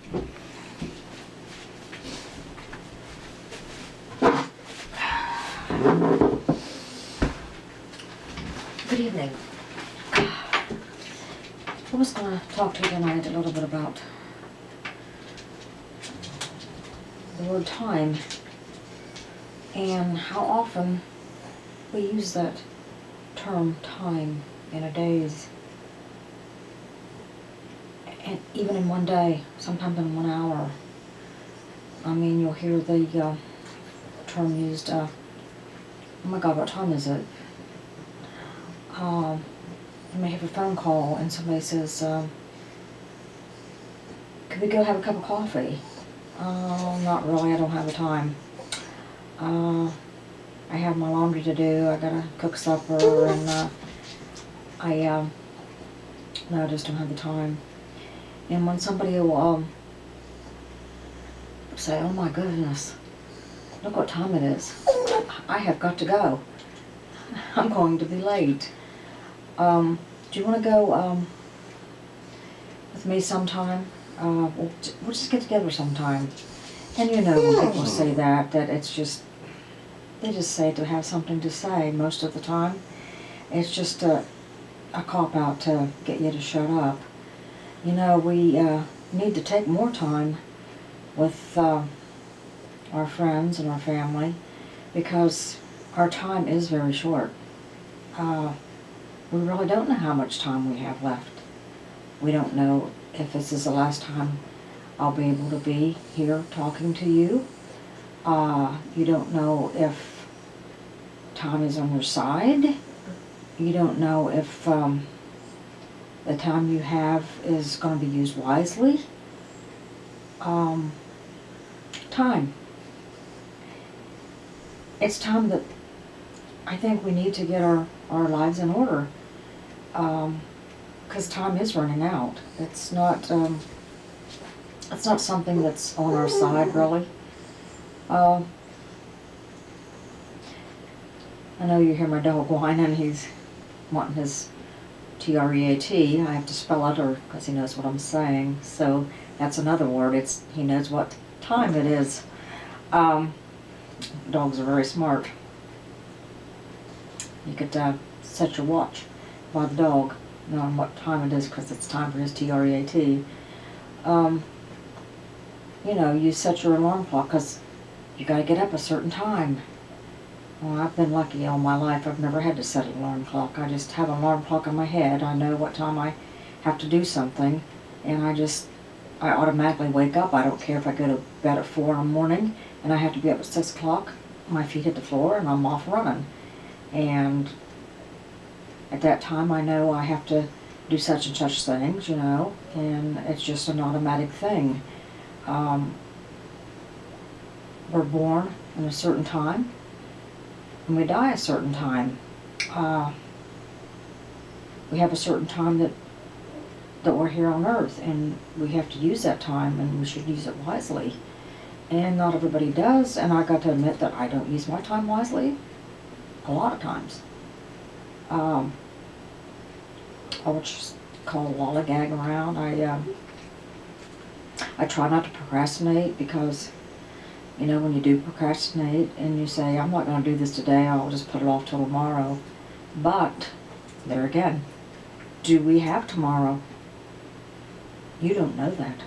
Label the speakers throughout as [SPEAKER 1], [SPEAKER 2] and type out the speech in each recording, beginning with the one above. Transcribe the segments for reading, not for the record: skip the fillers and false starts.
[SPEAKER 1] Good evening. I was going to talk to you tonight a little bit about the word time and how often we use that term time in a day's, and even in one day, sometimes in 1 hour. I mean, you'll hear the term used, oh my God, what time is it? You may have a phone call and somebody says, could we go have a cup of coffee? Not really, I don't have the time. I have my laundry to do, I gotta cook supper, and no, I just don't have the time. And when somebody will say, oh my goodness, look what time it is, I have got to go. I'm going to be late. Do you want to go with me sometime? We'll just get together sometime. And you know, when people say that it's just, they just say to have something to say most of the time. It's just a cop-out to get you to shut up. You know, we need to take more time with our friends and our family, because our time is very short. We really don't know how much time we have left. We don't know if this is the last time I'll be able to be here talking to you. You don't know if time is on your side. You don't know if the time you have is going to be used wisely. Time. It's time that I think we need to get our lives in order, because time is running out. It's not something that's on our side, really. I know you hear my dog whining. He's wanting his T-R-E-A-T. I have to spell it, or because he knows what I'm saying. So that's another word. He knows what time it is. Dogs are very smart. You could set your watch by the dog, knowing what time it is, because it's time for his T-R-E-A-T. You know, you set your alarm clock because you got to get up a certain time. Well, I've been lucky all my life. I've never had to set an alarm clock. I just have an alarm clock in my head. I know what time I have to do something, and I automatically wake up. I don't care if I go to bed at 4 in the morning and I have to be up at 6 o'clock. My feet hit the floor and I'm off running. And at that time I know I have to do such and such things, you know, and it's just an automatic thing. We're born in a certain time and we die a certain time. We have a certain time that we're here on earth, and we have to use that time, and we should use it wisely. And not everybody does, and I got to admit that I don't use my time wisely a lot of times. I would just call lollygag around. I try not to procrastinate, because you know, when you do procrastinate and you say, I'm not going to do this today, I'll just put it off till tomorrow. But there again, do we have tomorrow? You don't know that.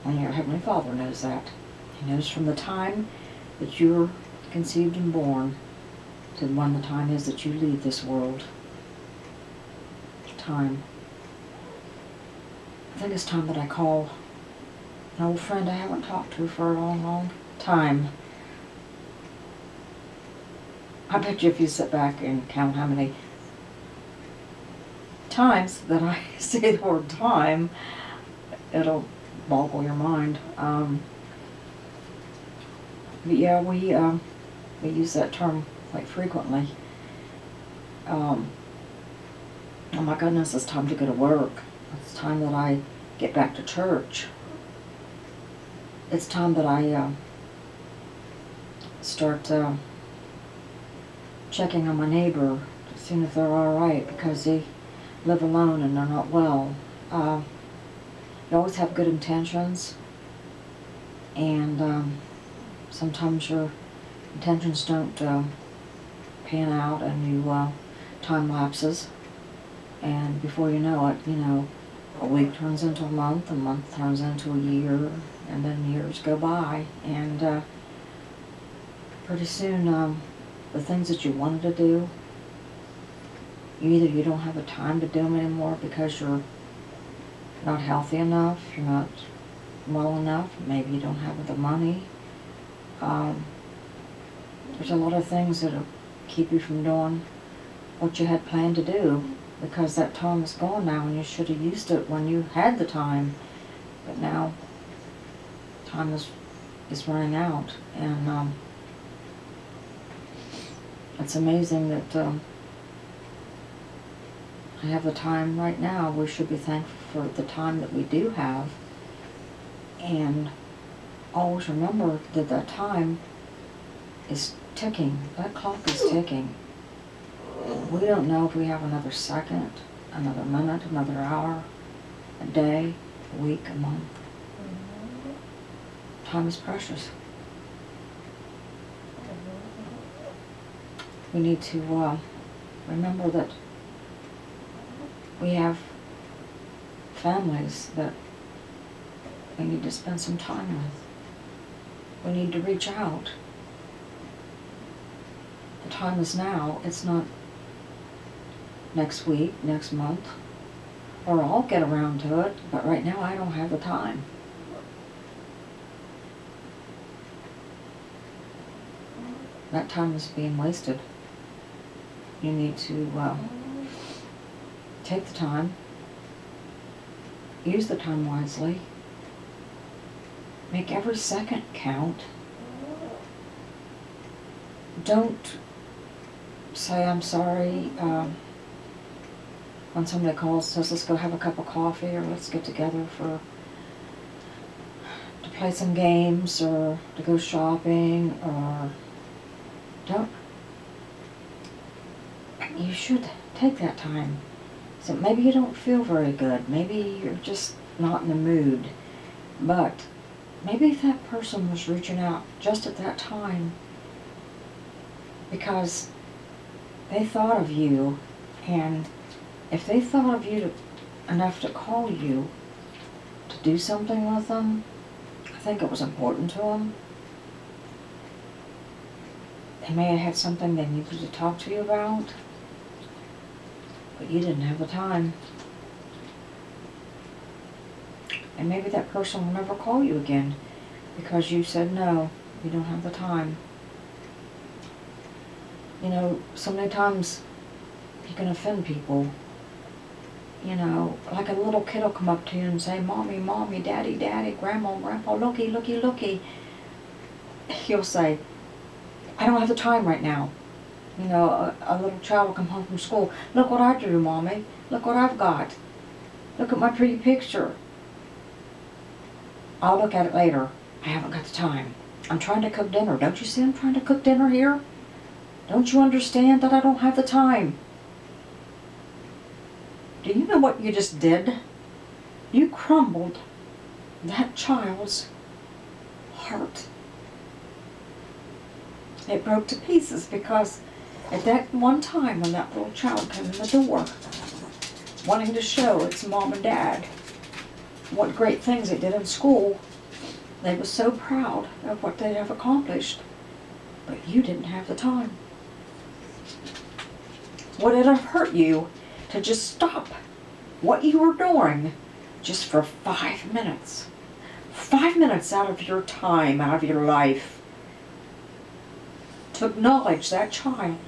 [SPEAKER 1] Only your Heavenly Father knows that. He knows from the time that you're conceived and born to when the time is that you leave this world. Time. I think it's time that I call an old friend I haven't talked to for a long, long time. I bet you if you sit back and count how many times that I say the word time, it'll boggle your mind. But yeah, we use that term quite frequently. Oh my goodness, it's time to go to work. It's time that I get back to church. It's time that I start checking on my neighbor to see if they're all right, because they live alone and they're not well. you always have good intentions, and sometimes your intentions don't pan out, and you time lapses, and before you know it, a week turns into a month turns into a year, and then years go by, and pretty soon the things that you wanted to do, either you don't have the time to do them anymore because you're not healthy enough, you're not well enough, maybe you don't have the money. There's a lot of things that'll keep you from doing what you had planned to do, because that time is gone now, and you should have used it when you had the time. But now, time is running out, and it's amazing that I have the time right now. We should be thankful for the time that we do have, and always remember that that time is ticking. That clock is ticking. We don't know if we have another second, another minute, another hour, a day, a week, a month. Time is precious. We need to remember that we have families that we need to spend some time with. We need to reach out. The time is now. It's not next week, next month, or I'll get around to it, but right now I don't have the time. That time is being wasted. You need to take the time, use the time wisely, make every second count. Don't say I'm sorry when somebody calls and says let's go have a cup of coffee, or let's get together to play some games, or to go shopping, or don't. You should take that time. So maybe you don't feel very good, maybe you're just not in the mood, but maybe if that person was reaching out just at that time because they thought of you, and if they thought of you enough to call you to do something with them, I think it was important to them. They may have had something they needed to talk to you about, but you didn't have the time. And maybe that person will never call you again because you said no, you don't have the time. So many times you can offend people. Like a little kid will come up to you and say, Mommy, Mommy, Daddy, Daddy, Grandma, Grandpa, looky, looky, looky. You'll say, I don't have the time right now. A little child will come home from school. Look what I drew, Mommy. Look what I've got. Look at my pretty picture. I'll look at it later. I haven't got the time. I'm trying to cook dinner. Don't you see I'm trying to cook dinner here? Don't you understand that I don't have the time? Do you know what you just did? You crumbled that child's heart. It broke to pieces because at that one time when that little child came in the door, wanting to show its mom and dad what great things it did in school, they were so proud of what they have accomplished, but you didn't have the time. Would it have hurt you to just stop what you were doing just for 5 minutes? 5 minutes out of your time, out of your life, to acknowledge that child,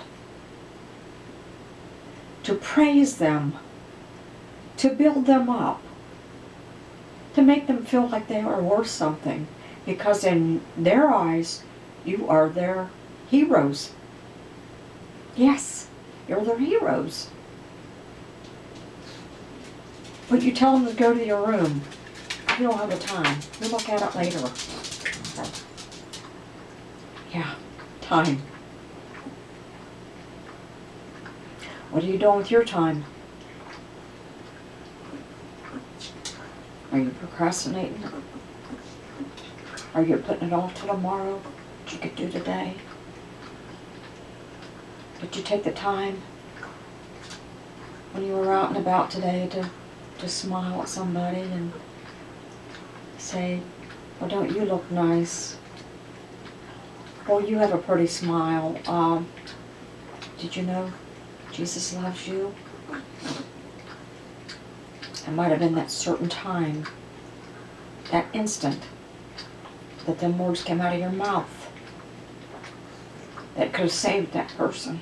[SPEAKER 1] to praise them, to build them up, to make them feel like they are worth something, because in their eyes, you are their heroes. Yes, you're their heroes. But you tell them to go to your room. You don't have the time. We'll look at it later. Yeah, time. What are you doing with your time? Are you procrastinating? Are you putting it off till tomorrow that you could do today? Did you take the time when you were out and about today to smile at somebody and say, well, don't you look nice? Well, you have a pretty smile. Did you know Jesus loves you? It might have been that certain time, that instant, that them words came out of your mouth that could have saved that person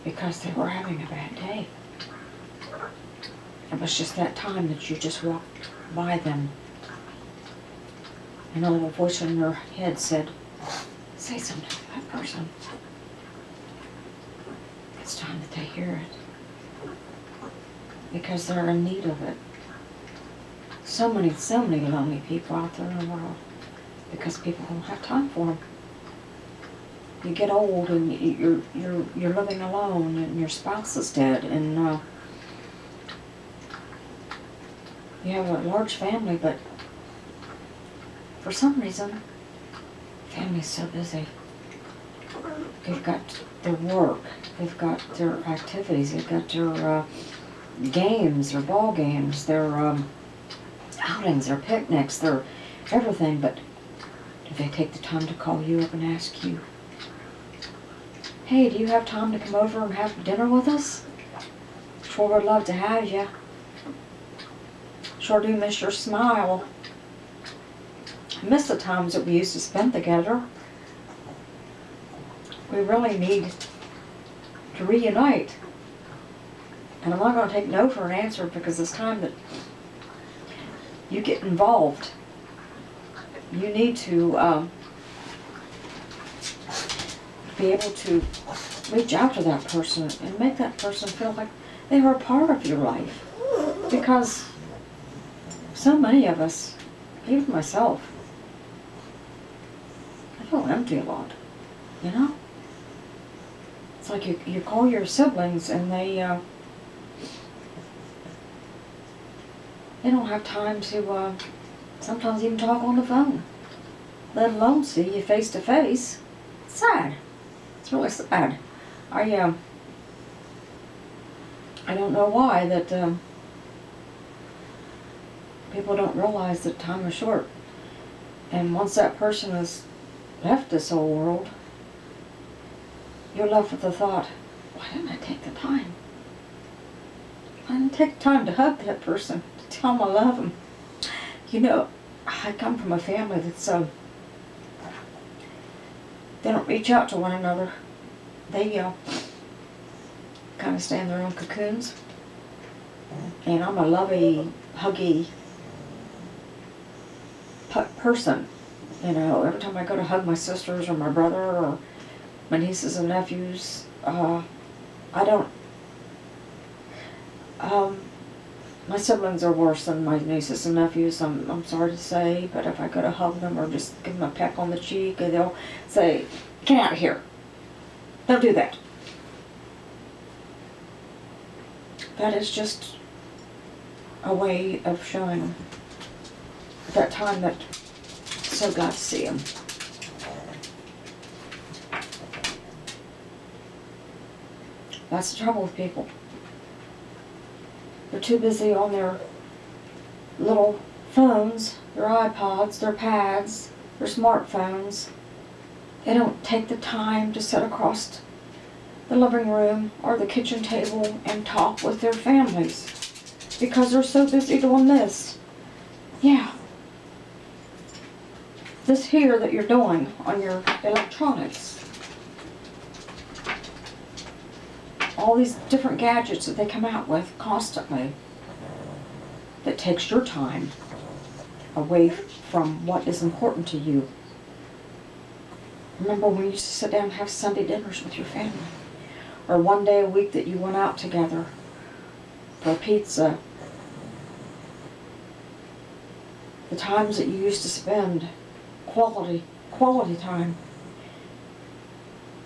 [SPEAKER 1] because they were having a bad day. It was just that time that you just walked by them and a little voice in your head said, say something to that person. It's time that they hear it because they're in need of it. So many lonely people out there in the world because people don't have time for them. You get old and you're living alone and your spouse is dead and you have a large family, but for some reason, family's so busy. They've got their work, they've got their activities, they've got their games, their ball games, their outings, their picnics, their everything, but do they take the time to call you up and ask you, hey, do you have time to come over and have dinner with us? Sure would love to have you. Sure do miss your smile. I miss the times that we used to spend together. We really need to reunite. And I'm not going to take no for an answer because it's time that you get involved. You need to be able to reach out to that person and make that person feel like they are a part of your life. Because so many of us, even myself, I feel empty a lot, you know? It's like you call your siblings and they don't have time to sometimes even talk on the phone, let alone see you face to face. It's sad. It's really sad. I don't know why that people don't realize that time is short. And once that person has left this old world, you're left with the thought, why didn't I take the time? I didn't take the time to hug that person, to tell them I love them. You know, I come from a family that's, they don't reach out to one another. They kind of stay in their own cocoons. And I'm a lovey, huggy person. You know, every time I go to hug my sisters or my brother or my nieces and nephews, I don't, my siblings are worse than my nieces and nephews, I'm sorry to say, but if I go to hug them or just give them a peck on the cheek, they'll say, get out of here. Don't do that. That is just a way of showing at that time that I'm so glad to see them. That's the trouble with people. They're too busy on their little phones, their iPods, their pads, their smartphones. They don't take the time to sit across the living room or the kitchen table and talk with their families because they're so busy doing this. Yeah. This here that you're doing on your electronics. All these different gadgets that they come out with constantly that takes your time away from what is important to you. Remember when you used to sit down and have Sunday dinners with your family? Or one day a week that you went out together for pizza. The times that you used to spend quality time.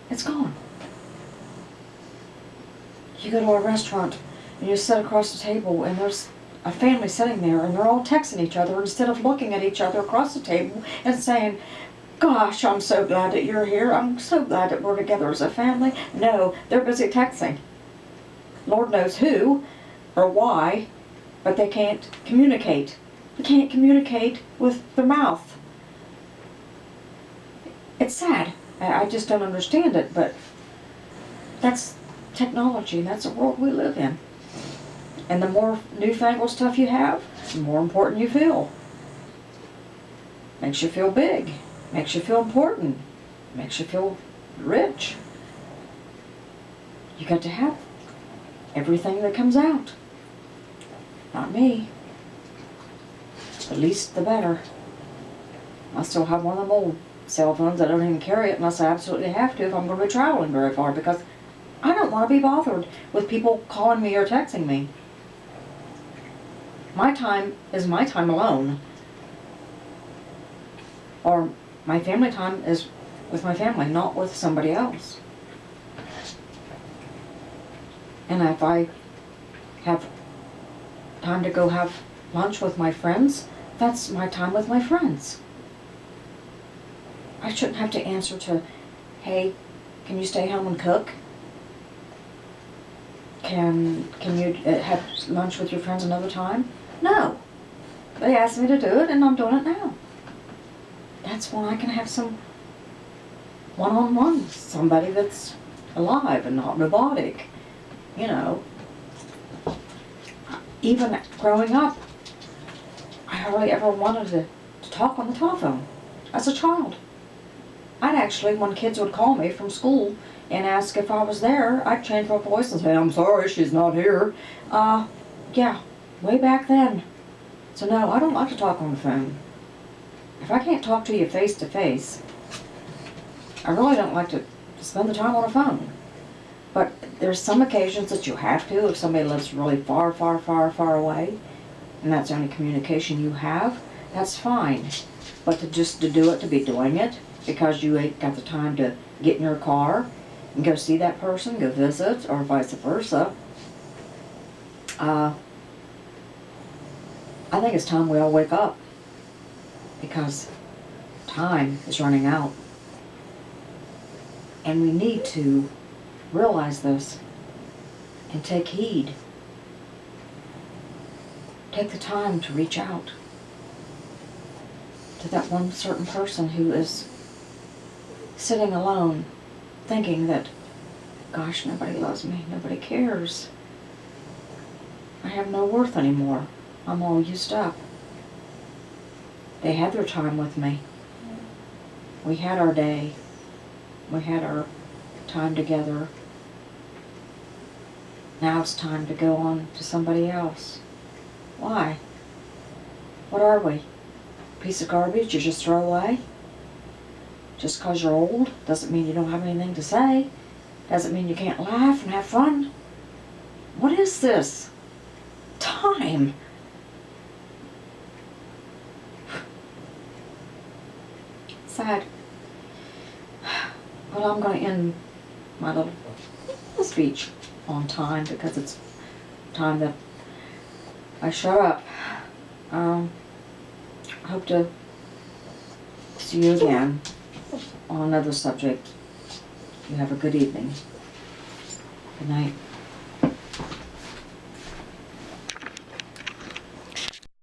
[SPEAKER 1] It's gone. You go to a restaurant and you sit across the table and there's a family sitting there and they're all texting each other instead of looking at each other across the table and saying, gosh, I'm so glad that you're here. I'm so glad that we're together as a family. No, they're busy texting. Lord knows who or why, but they can't communicate. They can't communicate with their mouth. It's sad. I just don't understand it, but that's technology, and that's the world we live in. And the more newfangled stuff you have, the more important you feel. Makes you feel big. Makes you feel important. Makes you feel rich. You got to have everything that comes out. Not me. The least the better. I still have one of them old cell phones. I don't even carry it unless I absolutely have to if I'm going to be traveling very far, because I don't want to be bothered with people calling me or texting me. My time is my time alone. Or my family time is with my family, not with somebody else. And if I have time to go have lunch with my friends, that's my time with my friends. I shouldn't have to answer to, hey, can you stay home and cook? Can you have lunch with your friends another time? No. They asked me to do it and I'm doing it now. That's when I can have some one-on-one, somebody that's alive and not robotic. You know, even growing up, I hardly ever wanted to talk on the telephone as a child. I'd actually, when kids would call me from school and ask if I was there, I'd change my voice and say, I'm sorry, she's not here. Yeah, way back then. So no, I don't like to talk on the phone. If I can't talk to you face to face, I really don't like to spend the time on a phone. But there's some occasions that you have to if somebody lives really far, far, far, far away, and that's the only communication you have, that's fine. But to do it, to be doing it, because you ain't got the time to get in your car and go see that person, go visit, or vice versa, I think it's time we all wake up, because time is running out. And we need to realize this and take heed. Take the time to reach out to that one certain person who is sitting alone, thinking that, gosh, nobody loves me, nobody cares. I have no worth anymore. I'm all used up. They had their time with me. We had our day. We had our time together. Now it's time to go on to somebody else. Why? What are we? A piece of garbage you just throw away? Just because you're old doesn't mean you don't have anything to say. Doesn't mean you can't laugh and have fun. What is this? Time. Sad. Well, I'm going to end my little speech on time because it's time that I shut up. I hope to see you again on another subject. You have a good evening. Good night.